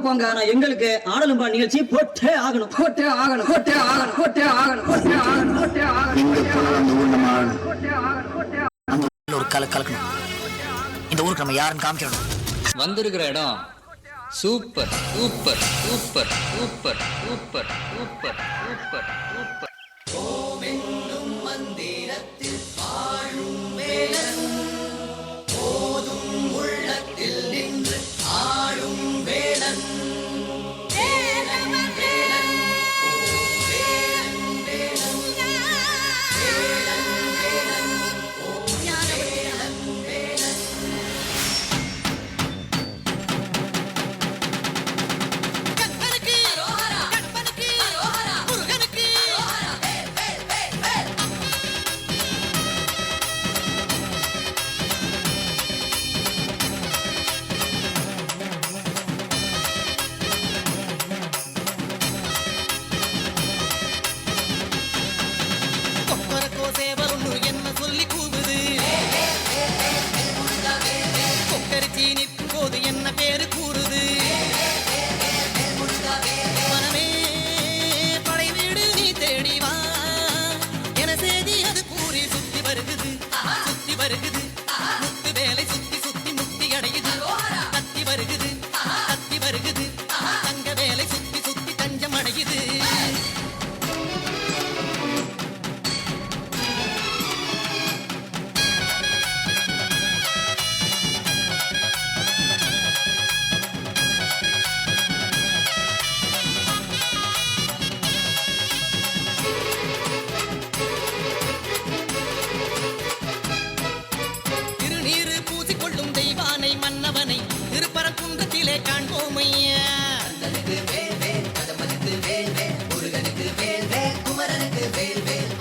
போங்க. ஆனா எங்களுக்கு ஆடலும் பா நிகழ்ச்சி போட்டே ஆகணும். ஒரு கலக்கணும். இந்த ஊருக்கு நம்ம யாருன்னு காமிக்கணும். வந்திருக்கிற இடம் super super super super super super super super. ஓமென்னும் மந்திரத்தில் வாழும் வேலன், போதும் உள்ளத்தில் நின்று ஆளும் வேலன்.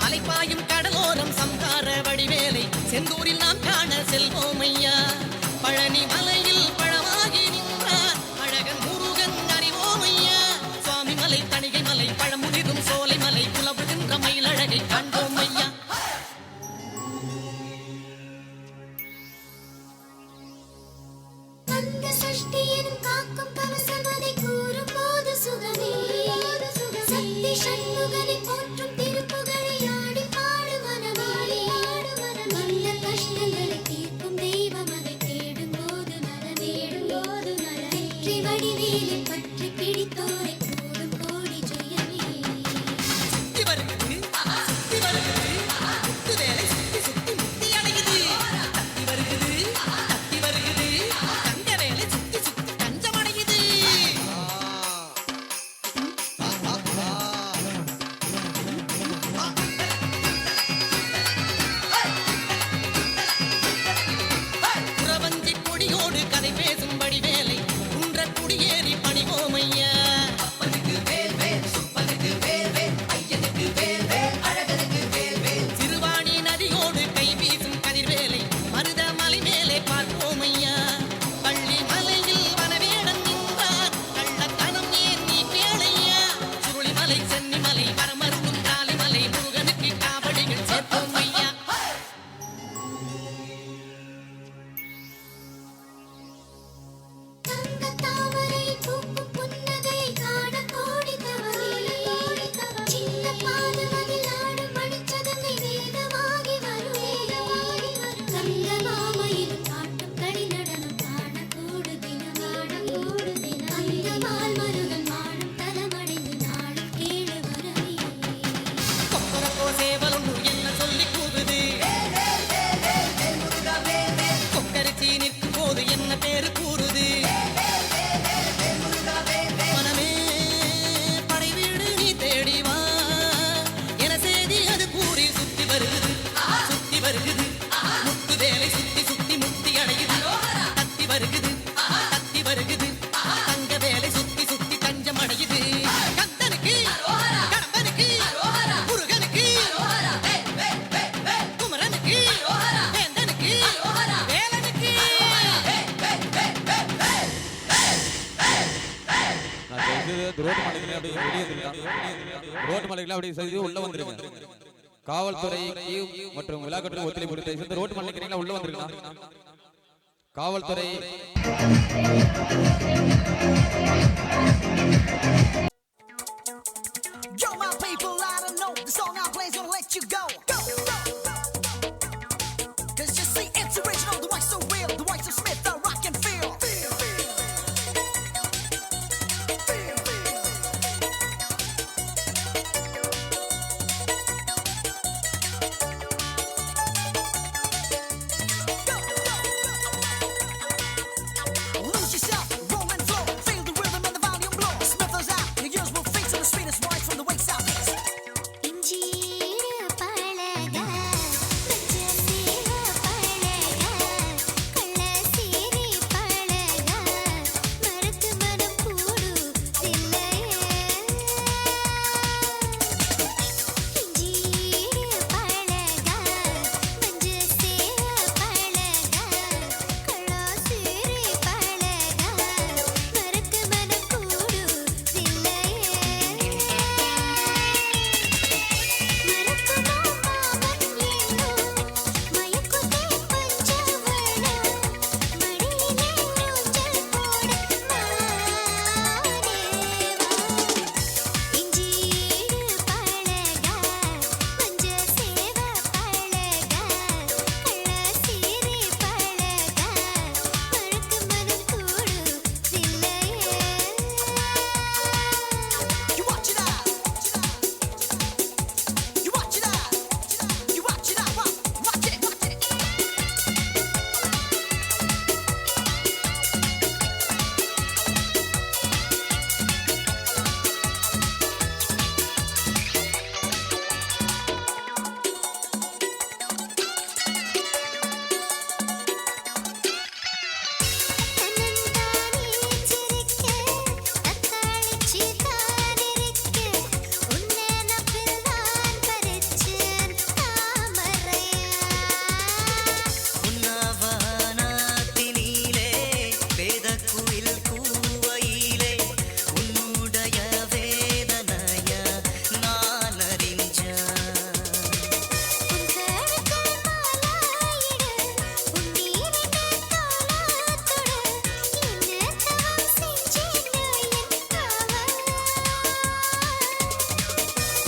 அலைப்பாயும் கடலோரம் சம்கார வடிவேலை செந்தூரில் நாம் காண செல்வோமையா. பழனி மலையில் பழமாகி நின்றார் அழகன் முருகன் அறிவோமையா. சுவாமி மலை, தணிகை மலை, பழமுதிரும் சோலை மலை, புலவுகின்ற மயிலழகை காண்போமையா. காவல்துறை மற்றும் விழாக்கட்டுரை ஒத்துழைப்பு ரோட்டு மல்லிக்கிறீங்களா உள்ள வந்திருக்கலாம். காவல்துறை Yo, my people, I don't know. The song I play's gonna let you go. Go, go, go. 'Cause you see, it's original. The white's so real. The white's so Smith. The rock and feel. Lose yourself, roll and flow. Feel the rhythm and the volume blow. Smith those out. Your ears will face the sweetest voice from the way southeast. இஞ்சீர பழக பச்சை சீர பழக கள்ள சீரி பழக மரத்து மனம் கூடு தில்லையே இஞ்சீர பழக மஞ்ச சீர பழக கள்ள சீரி பழக மரத்து மனம் கூடு தில்லையே மரக்குமா மாமன் ஏனோ மயக்குதே பஞ்சவர்ண மடியிலே ஊஞ்சல் போட மானேவா இஞ்சீடு பழக மஞ்ச சேவ பழக கள்ள சீரி பழக மரக்கு மனம் கூடு தில்லையே You watch it out. You watch it out. You watch it out. Watch it. Watch it. தன்னந்தானே சிரிக்க தக்காளிச்சி தானிருக்க உன்னை நப்பில்தான் பறிச்சேன் தாமரையா உன்னவனத்தினிலே வேதக்குயில் கூவையிலே உன்னுடைய வேதனைய நான் அறிஞ்சேன். உன் கழுத்தில் மாலையிடு உன் நீரிட்ட தோளத்தோடு என்ன தவம் செஞ்சேனோ என் காவல்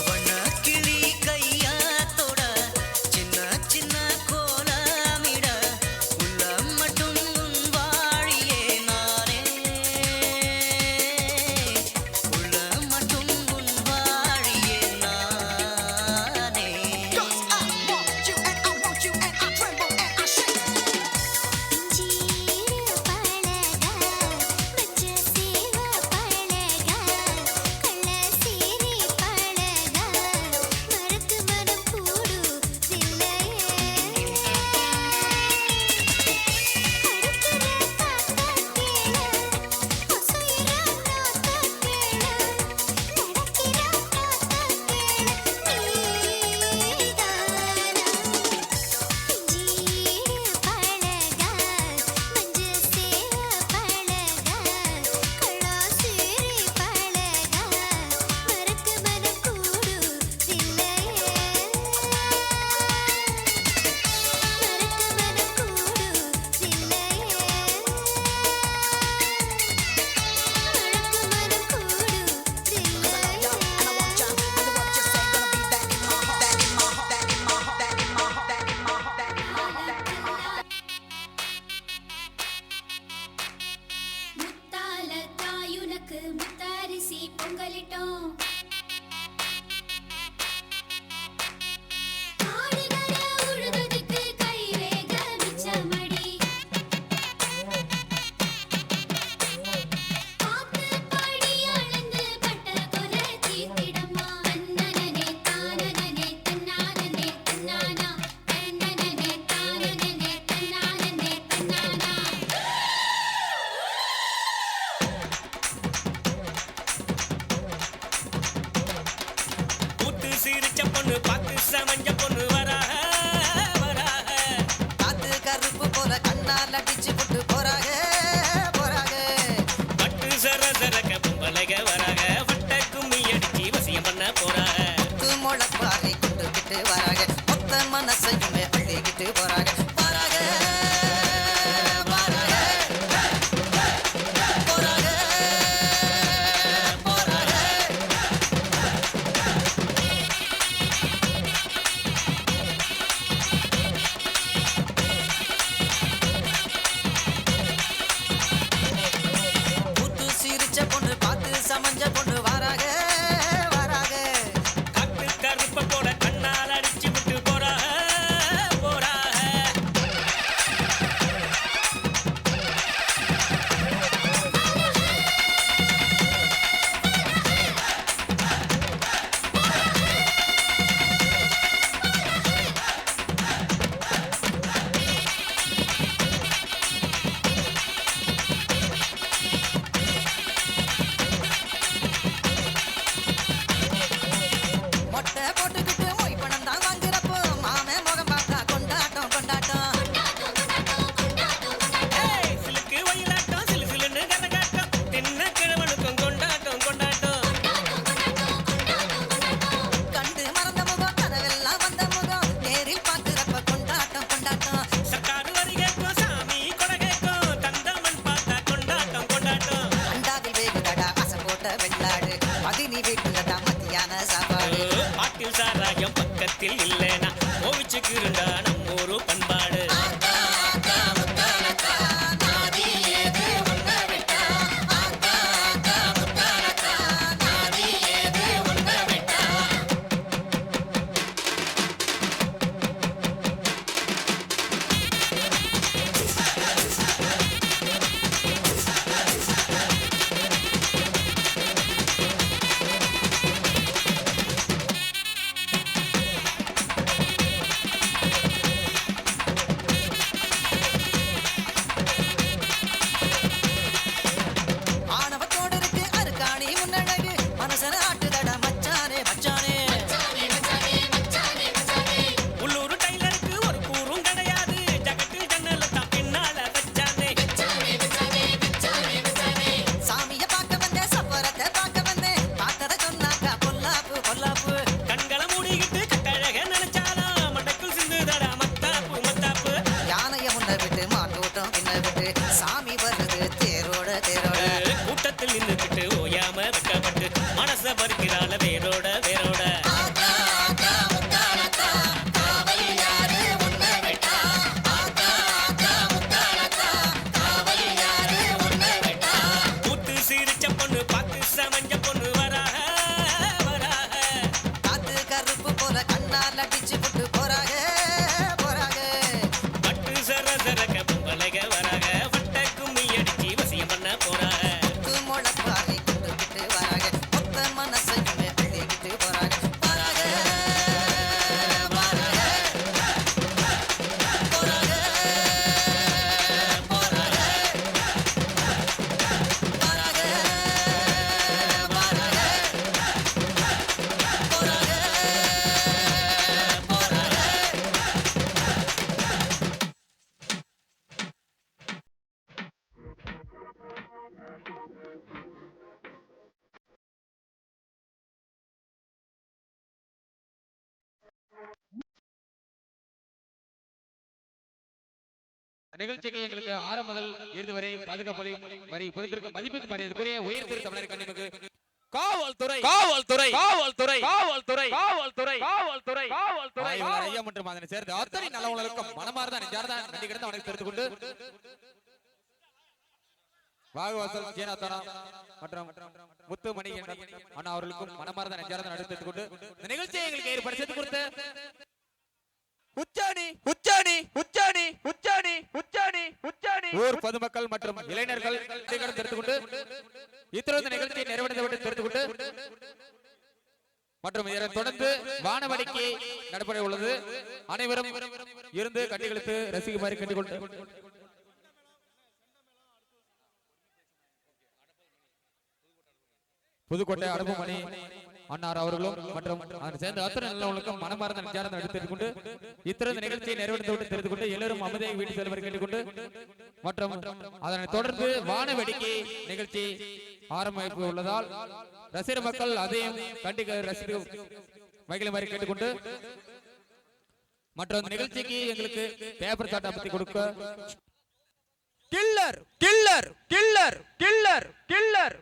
வண்ணக்கிளி கையாத்தோட சின்ன சின்ன கோலமிட உள்ளம் மட்டும் உன் வாழியே நானே உள்ளம் மட்டும் உன் வாழியே நானே 'Cause I want you and I want you and I tremble and I shake. இஞ்சீர பழக மஞ்ச சேவ பழக கள்ள சீரி பழக மரக்கு மனம் கூடு தில்லையே அடுக்கிற காத்த கேள ஒசுயிர நாத்த கேள நடக்கிற காத்த கேள நீதானா இஞ்சீர பழக மஞ்ச சேவ பழக கள்ள சீரி பழக மரக்கு மனம் கூடு தில்லையே மரக்கு மனம் கூடு தில்லையே மரக்கு மனம் கூடு தில்லையே And I want ya, and what you say gonna be that in my heart, that in my heart, that in my heart, that in my heart, that in my heart, that in my heart, that in my heart. முத்தால தாயுனக்கு முத்தரிசி பொங்கலிட்டோம் ஆடுகர உழுததுக்கு கைரேக மிச்சமடி காத்து பாடி அளந்து பட்ட கொலை தீர்த்திடம்மா தன்னனனே தானனனே தன்னானனே தன்னானா தன்னனனே தானனனே தன்னானனே தன்னானா கூத்து சிரிச்ச பொண்ணு பார்த்து சமஞ்ச பொண்ணு வராக வராக காத்து கருப்பு போல கண்ணால் அடிச்சு போட்டு போறாங்க போறாங்க பட்டு சர சரக்க பொம்பளைக வராக வட்ட கும்மி அடிச்சு வசியம் பண்ண போறாக முளப்பாறை கொண்டுகிட்டு வராங்க மொத்த மனசையுமே அள்ளிக்கிட்டு போறாங்க வராங்க வராங்க பக்கத்தில் இல்லைனா கோவிச்சுக்கிருண்டா நம்ம ஒரு பண்பாடு ஆணவத்தோடு இருக்கு அருக்காணி முன்னழகு மனசன ஆட்டுதடா மச்சானே மச்சானே உள்ளூர் டைலருக்கு ஒரு கூறும் கிடையாது ஜகத்து ஜன்னல தான் பின்னால வச்சானே சாமிய பார்க்க வந்தேன் சப்பரத்தை பார்க்க வந்தேன் பார்த்தத சொன்னாக்கா பொல்லாப்பு பொல்லாப்பு கண்களை மூடிக்கிட்டு கட்டழக நினைச்சாலும் மண்டக்குள் சிந்துதடா மத்தாப்பு மத்தாப்பு யானைய முன்ன விட்டு மாட்டோட்டம் பின்ன விட்டு சாமி வருது தேரோட தேரோட கூட்டத்தில் நின்றுக்கிட்டு ஓயாம வெக்கப்பட்டு மனச பறிக்கிறாள வேரோட வேரோட கூத்து சிரிச்ச பொண்ணு பார்த்து சமஞ்ச பொண்ணு வராக வராக காத்து கருப்பு போல கண்ணால் அடிச்சு விட்டு போறாங்க போறாங்க பட்டு சர சரக்க பொம்பளைக வராக வட்ட கும்மி அடிச்சு வசியம் பண்ண போறாக முளப்பாரி கொண்டுகிட்டு வராங்க மொத்த மனசையுமே தள்ளிக்கிட்டு போறாங்க போறாங்க போறாங்க போறாங்க போறாங்க போறாங்க நிகழ்ச்சிக்கு எங்களுக்கு ஆரம்ப முதல் இறுதி வரை பாதுகாப்பதை வரி பொறுத்திருக்கும் மதிப்புக்கு மரியாதைக்குரிய உயர் திரு தமிழர் கண்ணிமிகு காவல்துறை காவல்துறை காவல்துறை காவல்துறை காவல்துறை காவல்துறை காவல்துறை ஐயா மற்றும் அதனை சேர்ந்து அத்தனை நல்லவங்களுக்கும் மனமார்ந்த நெஞ்சார்ந்த நன்றி கிடந்து அவனுக்கு தெரிந்து கொண்டு வாகுவாசல் ஜேனாத்தானா மற்றும் முத்துமணி அண்ணா அவர்களுக்கும் மனமார்ந்த நெஞ்சார்ந்த நன்றி தெரிந்து கொண்டு இந்த நிகழ்ச்சியை எங்களுக்கு ஏற்படுத்தி கொடுத்த உச்சாணி உச்சாணி உச்சாணி உச்சாணி உச்சாணி உச்சாணி ஊர் பொதுமக்கள் மற்றும் இளைஞர்கள் தெரிந்து கொண்டு இத்தனை நிகழ்ச்சியை நிறைவடைந்து தெரிந்து கொண்டு மற்றும் இதனை தொடர்ந்து வானவடிக்கை நடைபெற உள்ளது. அனைவரும் இருந்து கட்டிகளுக்கு ரசிக்குமாறு கேட்டுக்கொண்டு புதுக்கோட்டை அனுபவமணி அன்னார் அவர்களும் மற்றும் அதை சேர்ந்த அத்தனை நல்லவர்களுக்கும் மனமார்ந்த நெஞ்சார்ந்த எடுத்துக் கொண்டு இத்தனை நிகழ்ச்சியை நிறைவேற்றி தெரிந்து கொண்டு எல்லோரும் அமைதியை வீட்டு செல்வரை கேட்டுக்கொண்டு மற்றும் அதனை தொடர்ந்து வானவேடிக்கை நிகழ்ச்சி ஆரம்பிப்பு உள்ளதால் ரசிகர் மக்கள் அதையும் கண்டிக்க ரசித்து மகிழுமாறு கேட்டுக்கொண்டு மற்றும் நிகழ்ச்சிக்கு எங்களுக்கு பேப்பர் சாட்டை பத்தி கொடுக்க killer killer killer killer killer